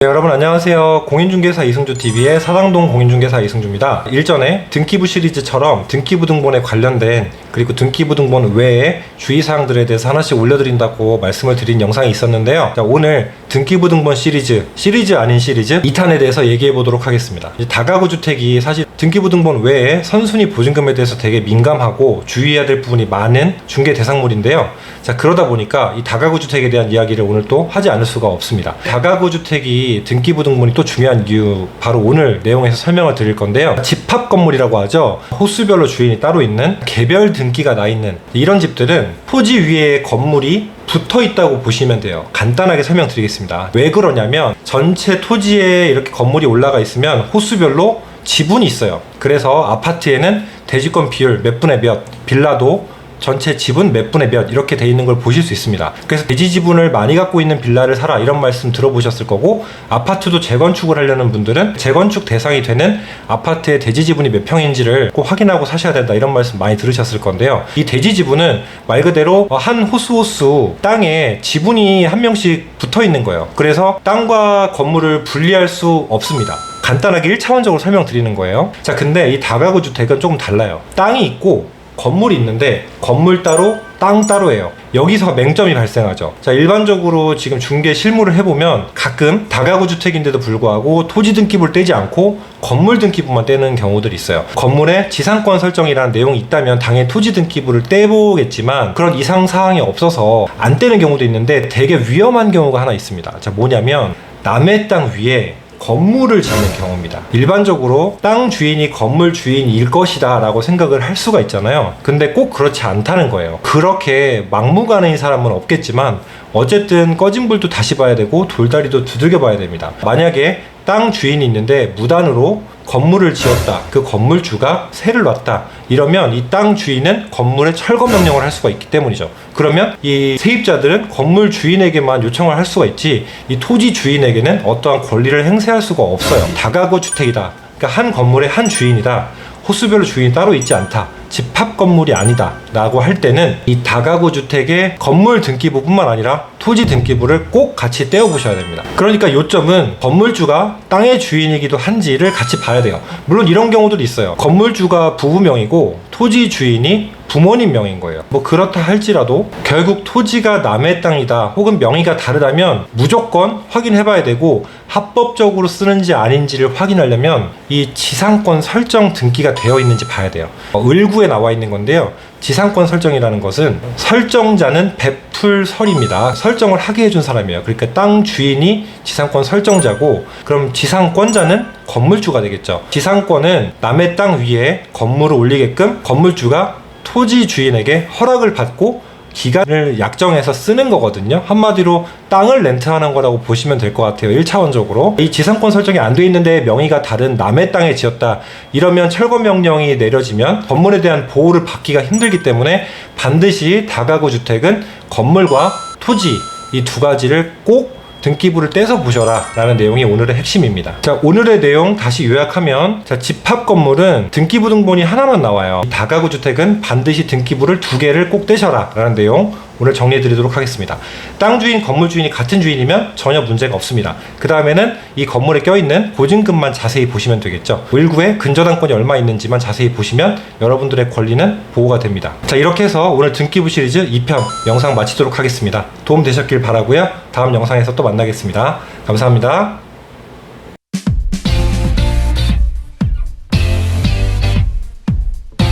네, 여러분 안녕하세요. 공인중개사 이승주TV의 사당동 공인중개사 이승주입니다. 일전에 등기부 시리즈처럼 등기부 등본에 관련된 그리고 등기부 등본 외에 주의사항들에 대해서 하나씩 올려드린다고 말씀을 드린 영상이 있었는데요. 자, 오늘 등기부 등본 시리즈 아닌 시리즈 2탄에 대해서 얘기해 보도록 하겠습니다. 다가구 주택이 사실 등기부 등본 외에 선순위 보증금에 대해서 되게 민감하고 주의해야 될 부분이 많은 중개 대상물인데요. 자, 그러다 보니까 이 다가구 주택에 대한 이야기를 오늘 또 하지 않을 수가 없습니다. 다가구 주택이 등기부 등본이 또 중요한 이유, 바로 오늘 내용에서 설명을 드릴 건데요. 집합 건물이라고 하죠. 호수별로 주인이 따로 있는 개별 등기가 나 있는 이런 집들은 토지 위에 건물이 붙어 있다고 보시면 돼요. 간단하게 설명드리겠습니다. 왜 그러냐면 전체 토지에 이렇게 건물이 올라가 있으면 호수별로 지분이 있어요. 그래서 아파트에는 대지권 비율 몇 분의 몇, 빌라도 전체 지분 몇 분의 몇 이렇게 돼 있는 걸 보실 수 있습니다. 그래서 대지 지분을 많이 갖고 있는 빌라를 사라 이런 말씀 들어보셨을 거고, 아파트도 재건축을 하려는 분들은 재건축 대상이 되는 아파트의 대지 지분이 몇 평인지를 꼭 확인하고 사셔야 된다 이런 말씀 많이 들으셨을 건데요. 이 대지 지분은 말 그대로 한 호수 땅에 지분이 한 명씩 붙어 있는 거예요. 그래서 땅과 건물을 분리할 수 없습니다. 간단하게 1차원적으로 설명드리는 거예요. 자, 근데 이 다가구 주택은 조금 달라요. 땅이 있고 건물이 있는데 건물 따로 땅 따로예요. 여기서 맹점이 발생하죠. 자, 일반적으로 지금 중개 실무를 해보면 가끔 다가구 주택인데도 불구하고 토지 등기부를 떼지 않고 건물 등기부만 떼는 경우들이 있어요. 건물에 지상권 설정이라는 내용이 있다면 당연히 토지 등기부를 떼보겠지만 그런 이상 사항이 없어서 안 떼는 경우도 있는데 되게 위험한 경우가 하나 있습니다. 자, 뭐냐면 남의 땅 위에 건물을 짓는 경우입니다. 일반적으로 땅 주인이 건물 주인일 것이다 라고 생각을 할 수가 있잖아요. 근데 꼭 그렇지 않다는 거예요. 그렇게 막무가내인 사람은 없겠지만 어쨌든 꺼진 불도 다시 봐야 되고 돌다리도 두들겨 봐야 됩니다. 만약에 땅 주인이 있는데 무단으로 건물을 지었다, 그 건물주가 세를 놨다, 이러면 이 땅 주인은 건물에 철거 명령을 할 수가 있기 때문이죠. 그러면 이 세입자들은 건물 주인에게만 요청을 할 수가 있지 이 토지 주인에게는 어떠한 권리를 행사할 수가 없어요. 다가구 주택이다, 그러니까 한 건물에 한 주인이다, 호수별로 주인이 따로 있지 않다, 집합 건물이 아니다 라고 할 때는 이 다가구 주택의 건물 등기부뿐만 아니라 토지 등기부를 꼭 같이 떼어 보셔야 됩니다. 그러니까 요점은 건물주가 땅의 주인이기도 한지를 같이 봐야 돼요. 물론 이런 경우들이 있어요. 건물주가 부부명이고 토지 주인이 부모님 명인 거예요. 뭐 그렇다 할지라도 결국 토지가 남의 땅이다 혹은 명의가 다르다면 무조건 확인해 봐야 되고, 합법적으로 쓰는지 아닌지를 확인하려면 이 지상권 설정 등기가 되어 있는지 봐야 돼요. 을구에 나와 있는 건데요. 지상권 설정이라는 것은 설정자는 베풀설입니다. 설정을 하게 해준 사람이에요. 그러니까 땅 주인이 지상권 설정자고, 그럼 지상권자는 건물주가 되겠죠. 지상권은 남의 땅 위에 건물을 올리게끔 건물주가 토지 주인에게 허락을 받고 기간을 약정해서 쓰는 거거든요. 한마디로 땅을 렌트하는 거라고 보시면 될 것 같아요. 1차원적으로 이 지상권 설정이 안 돼 있는데 명의가 다른 남의 땅에 지었다 이러면 철거 명령이 내려지면 건물에 대한 보호를 받기가 힘들기 때문에 반드시 다가구 주택은 건물과 토지 이 두 가지를 꼭 등기부를 떼서 보셔라 라는 내용이 오늘의 핵심입니다. 자, 오늘의 내용 다시 요약하면, 자, 집합 건물은 등기부 등본이 하나만 나와요. 다가구 주택은 반드시 등기부를 2개를 꼭 떼셔라 라는 내용 오늘 정리해 드리도록 하겠습니다. 땅 주인, 건물 주인이 같은 주인이면 전혀 문제가 없습니다. 그 다음에는 이 건물에 껴있는 보증금만 자세히 보시면 되겠죠. 을구에 근저당권이 얼마 있는지만 자세히 보시면 여러분들의 권리는 보호가 됩니다. 자, 이렇게 해서 오늘 등기부 시리즈 2편 영상 마치도록 하겠습니다. 도움 되셨길 바라고요. 다음 영상에서 또 만나겠습니다. 감사합니다.